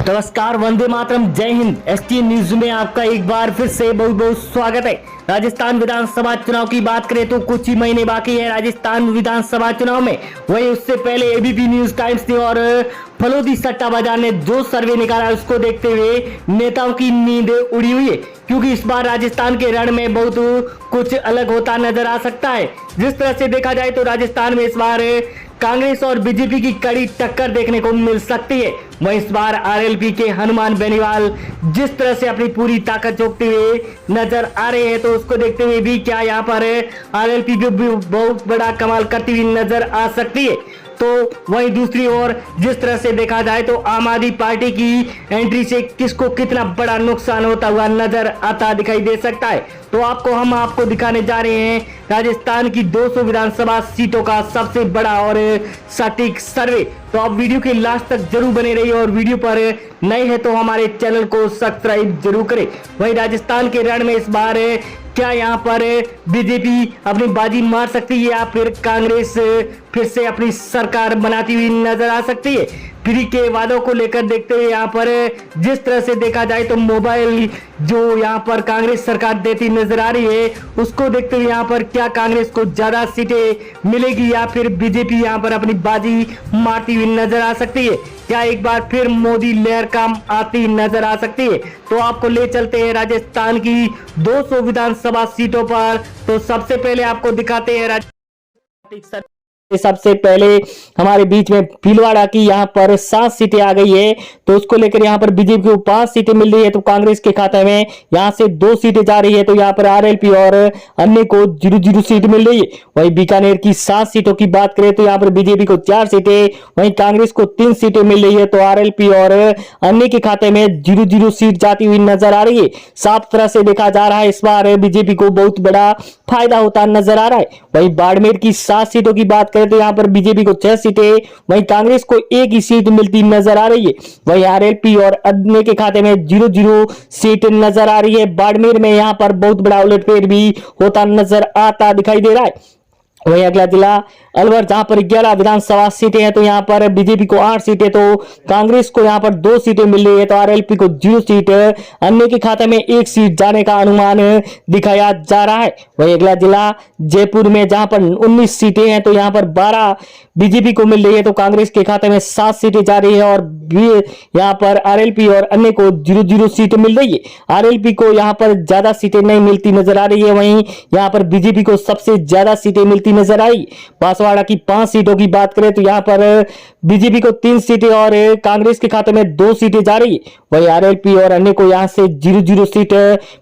नमस्कार, वंदे मातरम, जय Hind. ST news में आपका एक बार फिर से बहुत बहुत स्वागत है। राजस्थान विधानसभा चुनाव की बात करें तो कुछ ही महीने बाकी है राजस्थान विधानसभा चुनाव में। वहीं उससे पहले एबीपी न्यूज टाइम्स ने और फलोदी सट्टा बाजार ने जो सर्वे निकाला उसको देखते हुए नेताओं की नींद उड़ी हुई है, क्योंकि इस बार राजस्थान के रण में बहुत कुछ अलग होता नजर आ सकता है। जिस तरह से देखा जाए तो राजस्थान में इस बार कांग्रेस और बीजेपी की कड़ी टक्कर देखने को मिल सकती है। वहीं इस बार आरएलपी के हनुमान बेनीवाल जिस तरह से अपनी पूरी ताकत झोंकते हुए नजर आ रहे हैं, तो उसको देखते हुए भी क्या यहाँ पर आरएलपी भी बहुत बड़ा कमाल करती हुई नजर आ सकती है। तो वहीं दूसरी ओर जिस तरह से देखा जाए तो आम आदमी पार्टी की एंट्री से किसको कितना बड़ा नुकसान होता हुआ नजर आता दिखाई दे सकता है। तो हम आपको दिखाने जा रहे हैं राजस्थान की 200 विधानसभा सीटों का सबसे बड़ा और सटीक सर्वे। तो आप वीडियो के लास्ट तक जरूर बने रहिए और वीडियो पर नए हैं तो हमारे चैनल को सब्सक्राइब जरूर करें। वहीं राजस्थान के रण में इस बार क्या यहाँ पर बीजेपी अपनी बाजी मार सकती है या फिर कांग्रेस फिर से अपनी सरकार बनाती हुई नजर आ सकती है। फ्री के वादों को लेकर देखते हुए यहाँ पर जिस तरह से देखा जाए तो मोबाइल जो यहाँ पर कांग्रेस सरकार देती नजर आ रही है, उसको देखते हुए यहाँ पर क्या कांग्रेस को ज्यादा सीटें मिलेगी या फिर बीजेपी यहाँ पर अपनी बाजी मारती हुई नजर आ सकती है। क्या एक बार फिर मोदी लहर काम आती नजर आ सकती है। तो आपको ले चलते हैं राजस्थान की 200 विधानसभा सीटों पर। तो सबसे पहले आपको दिखाते हैं राजस्थान। सबसे पहले हमारे बीच में भीलवाड़ा की यहाँ पर 7 सीटें आ गई है, तो उसको लेकर यहाँ पर बीजेपी को 5 सीटें मिल रही है, तो कांग्रेस के खाते में यहाँ से 2 सीटें जा रही है, तो यहाँ पर आरएलपी और अन्य को 0-0 सीट मिल रही है। वहीं बीकानेर की 7 सीटों की बात करें तो यहाँ पर बीजेपी को 4 सीटें, वहीं कांग्रेस को 3 सीटें मिल रही है, तो आरएलपी और अन्य के खाते में 0-0 सीट जाती हुई नजर आ रही है। साफ तरह से देखा जा रहा है इस बार बीजेपी को बहुत बड़ा फायदा होता नजर आ रहा है। वहीं बाड़मेर की 7 सीटों की बात करें तो यहाँ पर बीजेपी को 6 सीटें, वहीं कांग्रेस को 1 ही सीट मिलती नजर आ रही है। वहीं आरएलपी और अन्य के खाते में 0-0 सीट नजर आ रही है। बाड़मेर में यहाँ पर बहुत बड़ा उलटफेर भी होता नजर आता दिखाई दे रहा है। वहीं अगला जिला अलवर, जहां पर 11 विधानसभा सीटें हैं, तो यहाँ पर बीजेपी को 8 सीटें, तो कांग्रेस को यहाँ पर 2 सीटें मिल रही है, तो आरएलपी को 0 सीट, अन्य के खाते में 1 सीट जाने का अनुमान दिखाया जा रहा है। वहीं अगला जिला जयपुर में, जहां पर 19 सीटें हैं, तो यहाँ पर 12 बीजेपी को मिल रही है, तो कांग्रेस के खाते में 7 सीटें जा रही है और यहाँ पर आरएलपी और अन्य को 0-0 सीट मिल रही है। आरएलपी को यहाँ पर ज्यादा सीटें नहीं मिलती नजर आ रही है, वहीं यहाँ पर बीजेपी को सबसे ज्यादा सीटें मिलती नजर आई। बांसवाड़ा की 5 सीटों की बात करें तो यहाँ पर बीजेपी को 3 सीटें और कांग्रेस के खाते में 2 सीटें जा रही है। वहीं आरएलपी और अन्य को यहाँ से 0-0 सीट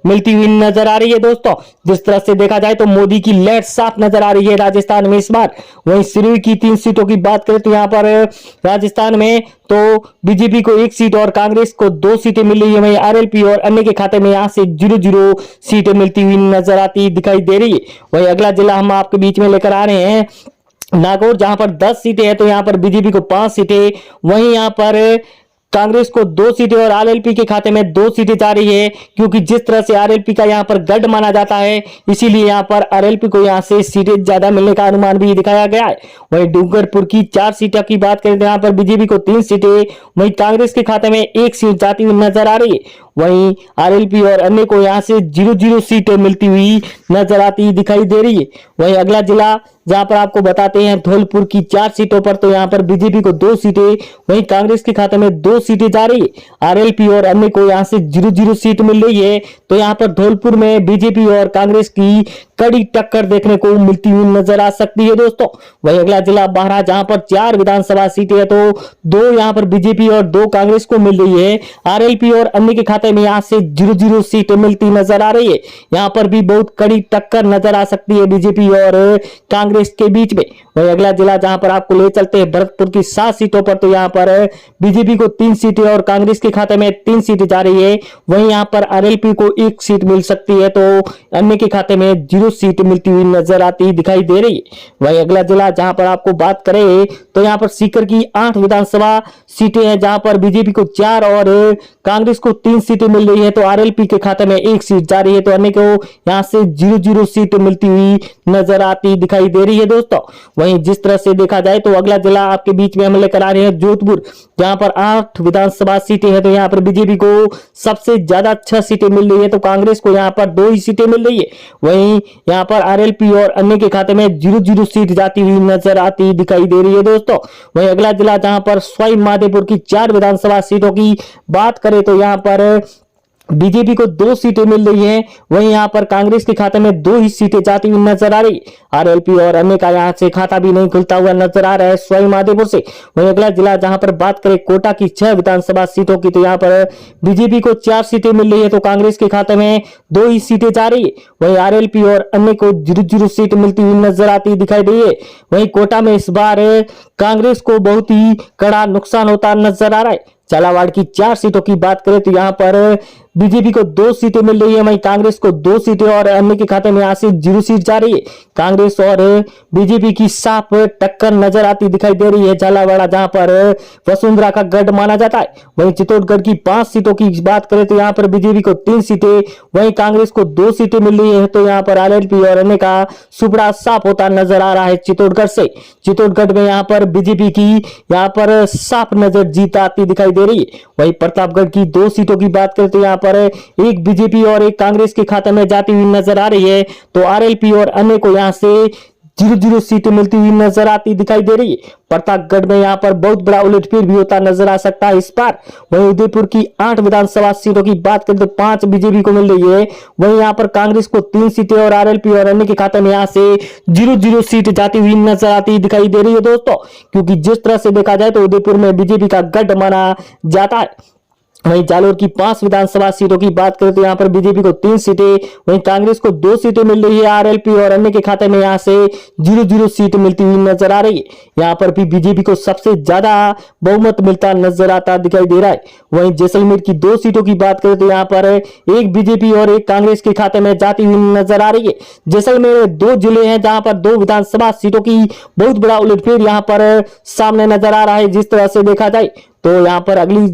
मिलती हुई नजर आ रही है। दोस्तों, जिस तरह से देखा जाए तो मोदी की लहर साफ नजर आ रही है राजस्थान में इस बार। वहीं सिरोही की 3 सीटों की बात करें तो यहाँ पर राजस्थान में तो बीजेपी को 1 सीट और कांग्रेस को 2 सीटें मिल रही है। वहीं आरएलपी और अन्य के खाते में यहाँ से 0-0 सीटें मिलती हुई नजर आती दिखाई दे रही है। वहीं अगला जिला हम आपके बीच में लेकर आ रहे हैं नागौर, जहां पर 10 सीटें हैं, तो यहाँ पर बीजेपी को 5 सीटें, वहीं यहाँ पर कांग्रेस को 2 सीटें और आरएलपी के खाते में 2 सीटें जा रही है, क्योंकि जिस तरह से आरएलपी का यहाँ पर गढ़ माना जाता है, इसीलिए यहाँ पर आरएलपी को यहाँ से सीटें ज्यादा मिलने का अनुमान भी दिखाया गया है। वहीं डूंगरपुर की 4 सीटों की बात करें तो यहाँ पर बीजेपी को 3 सीटें, वहीं कांग्रेस के खाते में 1 सीट जाती हुई नजर आ रही है। वहीं आरएलपी और अन्य को यहाँ से 0-0 सीटें मिलती हुई नजर आती दिखाई दे रही है। वहीं अगला जिला जहां पर आपको बताते हैं धौलपुर की 4 सीटों पर, तो यहाँ पर बीजेपी को 2 सीटें, वहीं कांग्रेस के खाते में 2 सीटें जा रही है। आरएलपी और अन्य को यहाँ से 0-0 सीट मिल रही है, तो यहाँ पर धौलपुर में बीजेपी और कांग्रेस की कड़ी टक्कर देखने को मिलती हुई नजर आ सकती है। दोस्तों, वहीं अगला जिला बारह, जहां पर 4 विधानसभा सीटें है, तो 2 यहाँ पर बीजेपी और 2 कांग्रेस को मिल रही है। आरएलपी और अन्य के खाते में यहाँ से 0-0 सीटें मिलती नजर आ रही है। यहाँ पर भी बहुत कड़ी टक्कर नजर आ सकती है बीजेपी और कांग्रेस के बीच में। वहीं अगला जिला जहां पर आपको ले चलते हैं भरतपुर की 7 सीटों पर, तो यहाँ पर बीजेपी को 3 सीटें और कांग्रेस के खाते में 3 सीटें जा रही है। वहीं यहाँ पर आरएलपी को 1 सीट मिल सकती है, तो अन्य के खाते में 0 सीट मिलती हुई नजर आती दिखाई दे रही है। वहीं अगला जिला जहां पर आपको बात करें तो यहाँ पर सीकर की 8 विधानसभा सीटें हैं, जहां पर बीजेपी को 4 और कांग्रेस को 3 सीटें मिल रही है तो आरएलपी के खाते में 1 सीट जा रही है, तो अन्य को यहां से 0-0 सीट मिलती हुई नजर आती दिखाई दे रही है दोस्तों। वहीं जिस तरह से देखा जाए तो अगला जिला आपके बीच में हम लेकर आ रहे हैं जोधपुर, जहां पर 8 विधानसभा सीटें हैं। तो यहां पर बीजेपी को सबसे ज्यादा 6 सीटें मिल रही है, तो कांग्रेस को यहां पर 2 ही सीटें मिल रही है। वहीं यहां पर आरएलपी और अन्य के खाते में 0-0 सीट जाती हुई नजर आती दिखाई दे रही है दोस्तों। वहीं अगला जिला जहां पर सवाई माधोपुर की 4 विधानसभा सीटों की बात करें तो यहां पर बीजेपी को 2 सीटें मिल रही हैं। वहीं यहां पर कांग्रेस के खाते में 2 ही सीटें जाती हुई नजर आ रही। आरएलपी और अन्य का यहां से खाता भी नहीं खुलता हुआ नजर आ रहा है सवाई माधोपुर से। वहीं अगला जिला जहां पर बात करें कोटा की 6 विधानसभा सीटों की, तो यहां पर बीजेपी को 4 सीटें मिल रही है, तो कांग्रेस के खाते में 2 ही सीटें जा रही है। वहीं आरएलपी और अन्य को 0-0 सीट मिलती हुई नजर आती दिखाई दे रही है। वहीं कोटा में इस बार कांग्रेस को बहुत ही कड़ा नुकसान होता नजर आ रहा है। झालावाड़ की 4 सीटों की बात करें तो यहां पर बीजेपी को 2 सीटें मिल रही है, वहीं कांग्रेस को 2 सीटें और अन्य के खाते में यहां से 0 सीट जा रही है। कांग्रेस और बीजेपी की साफ टक्कर नजर आती दिखाई दे रही है झालावाड़, जहां पर वसुंधरा का गढ़ माना जाता है। वहीं चित्तौड़गढ़ की 5 सीटों की बात करें तो यहां पर बीजेपी को 3 सीटें, वहीं कांग्रेस को 2 सीटें मिल रही है, तो यहां पर आरएलपी और अन्य का सुपड़ा साफ होता नजर आ रहा है चित्तौड़गढ़ से। चित्तौड़गढ़ में यहां पर बीजेपी की यहां पर साफ नजर जीत आती दिखाई दे रही है। वहीं प्रतापगढ़ की 2 सीटों की बात करें तो यहां पर एक बीजेपी और एक कांग्रेस के खाते में जाती हुई नजर आ रही है, तो आरएलपी और अन्य को यहां से 0-0 सीटें मिलती हुई नजर आती दिखाई दे रही है। प्रतापगढ़ में यहां पर बहुत बड़ा उलटफेर भी होता नजर आ सकता है इस बार। वहीं उदयपुर की 8 विधानसभा सीटों की बात करें तो 5 बीजेपी को मिल रही है। वहीं यहां पर कांग्रेस को 3 सीटें और आरएलपी और अन्य के खाते में यहां से 0-0 सीट जाती हुई नजर आती दिखाई दे रही है दोस्तों, क्योंकि जिस तरह से देखा जाए तो उदयपुर में बीजेपी का गढ़ माना जाता है। वहीं जालोर की 5 विधानसभा सीटों की बात करें तो यहां पर बीजेपी को 3 सीटें, वहीं कांग्रेस को 2 सीटें मिल रही है। आरएलपी और अन्य के खाते में यहां से 0-0 सीट मिलती हुई नजर आ रही है। यहां पर भी बीजेपी को सबसे ज्यादा बहुमत मिलता नजर आता दिखाई दे रहा है। वहीं जैसलमेर की 2 सीटों की बात करें तो यहां पर एक बीजेपी और एक कांग्रेस के खाते में जाती हुई नजर आ रही है। जैसलमेर में 2 जिले हैं जहां पर 2 विधानसभा सीटों की बहुत बड़ा उलटफेर यहां पर सामने नजर आ रहा है। जिस तरह से देखा जाए तो यहां पर अगली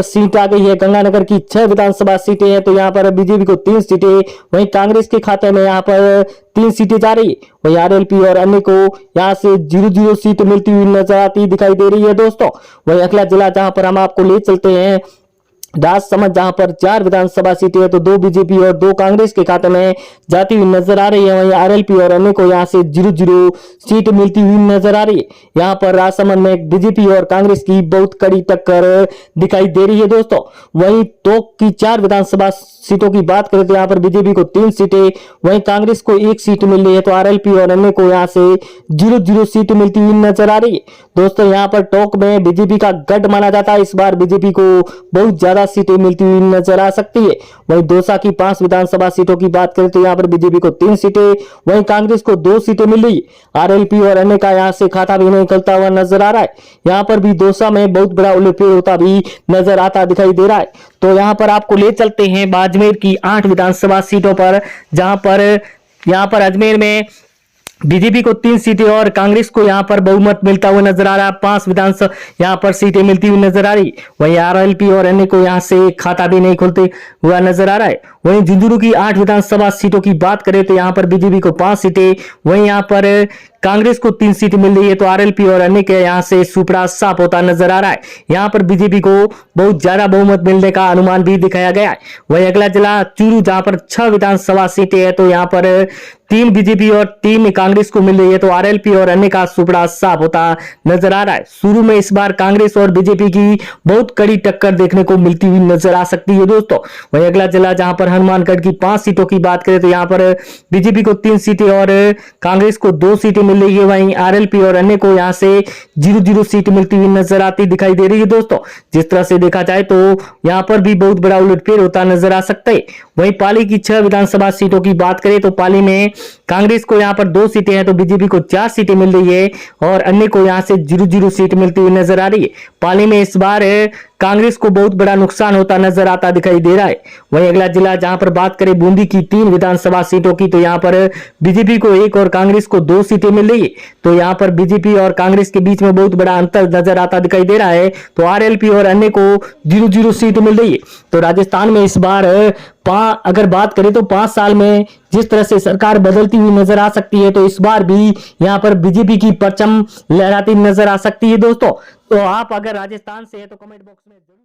सीट आ गई है गंगानगर की 6 विधानसभा सीटें हैं, तो यहां पर बीजेपी को 3 सीटें, वहीं कांग्रेस के खाते में यहां पर 3 सीटें जा रही है। वहीं आरएलपी और अन्य को यहां से 0-0 सीट मिलती हुई नजर आती दिखाई दे रही है दोस्तों। वहीं अगला जिला जहां पर हम आपको ले चलते हैं राजसमंद, जहां पर 4 विधानसभा सीटें है, तो 2 बीजेपी और 2 कांग्रेस के खाते में जाती हुई नजर आ रही है। वहीं आरएलपी और अन्य को यहां से 0-0 सीट मिलती हुई नजर आ रही है। यहां पर राजसमंद में बीजेपी और कांग्रेस की बहुत कड़ी टक्कर दिखाई दे रही है दोस्तों। वहीं टोंक की 4 विधानसभा सीटों की बात करें तो यहां पर बीजेपी को 3 सीटें, वहीं कांग्रेस को 1 सीट मिल रही है, तो आरएलपी और अन्य को यहां से 0-0 सीट मिलती हुई नजर आ रही है दोस्तों। यहां पर टोंक में बीजेपी का गढ़ माना जाता है, इस बार बीजेपी को बहुत ज्यादा सीटें मिलती हुई नजर आ सकती है। वहीं दौसा की 5 विधानसभा सीटों की बात करें तो यहां पर बीजेपी को 3 सीटें, वहीं कांग्रेस को 2 सीटें मिल रही है। आरएलपी और अन्य का यहां से खाता भी नहीं खुलता हुआ नजर आ रहा है। यहां पर भी दौसा में बहुत बड़ा उलटफेर होता भी नजर आता दिखाई दे रहा है। तो यहां पर आपको ले चलते हैं बाड़मेर की 8 विधानसभा सीटों पर, जहां पर यहां पर अजमेर में बीजेपी को 3 सीटें और कांग्रेस को यहां पर बहुमत मिलता हुआ नजर आ रहा है। 5 विधानसभा यहां पर सीटें मिलती हुई नजर आ रही। वहीं आरएलपी और अन्य को यहां से खाता भी नहीं खुलते हुआ नजर आ रहा है। वहीं झुंझुनू की 8 विधानसभा सीटों की बात करें तो यहां पर बीजेपी को 5 सीटें, वहीं यहां पर कांग्रेस को 3 सीटें मिल रही है, तो आरएलपी और अन्य के यहां से सुपड़ा साफ होता नजर आ रहा है। यहां पर बीजेपी को बहुत ज्यादा बहुमत मिलने का अनुमान भी दिखाया गया है। वहीं अगला जिला चूरू, जहां पर 6 विधानसभा सीटें है, तो यहां पर 3 बीजेपी और 3 कांग्रेस को मिल रही है, तो आरएलपी और अन्य का सुपड़ा साफ होता नजर आ रहा है। शुरू में इस बार कांग्रेस और बीजेपी की बहुत कड़ी टक्कर देखने को मिलती हुई नजर आ सकती है दोस्तों। वहीं अगला जिला जहां पर हनुमानगढ़ की 5 सीटों की बात करें तो यहां पर बीजेपी को 3 सीटें और कांग्रेस को 2 सीटें मिल रही है। वहीं आरएलपी और अन्य को यहां से 0-0 सीट मिलती हुई नजर आती दिखाई दे रही है दोस्तों। जिस तरह से देखा जाए तो यहां पर भी बहुत बड़ा उलटफेर होता नजर आ सकता है। वहीं पाली की 6 विधानसभा सीटों की बात करें तो पाली में कांग्रेस को यहां पर 2 सीटें हैं, तो बीजेपी को 4 सीटें मिल रही है और अन्य को यहां से 0-0 सीट मिलती हुई नजर आ रही है। पाली में इस बार कांग्रेस को बहुत बड़ा नुकसान होता नजर आता दिखाई दे रहा है। वहीं अगला जिला जहां पर बात करें बूंदी की 3 विधानसभा सीटों की, तो यहां पर बीजेपी को 1 और कांग्रेस को 2 सीटें मिल रही है। तो यहां पर बीजेपी और कांग्रेस के बीच में बहुत बड़ा अंतर नजर आता दिखाई दे रहा है। तो आरएलपी और अन्य को 0-0 सीट मिल रही है। तो राजस्थान में इस बार अगर बात करें तो 5 साल में जिस तरह से सरकार बदलती हुई नजर आ सकती है, तो इस बार भी यहां पर बीजेपी की परचम लहराती नजर आ सकती है दोस्तों। तो आप अगर राजस्थान से है तो कमेंट बॉक्स में जरूर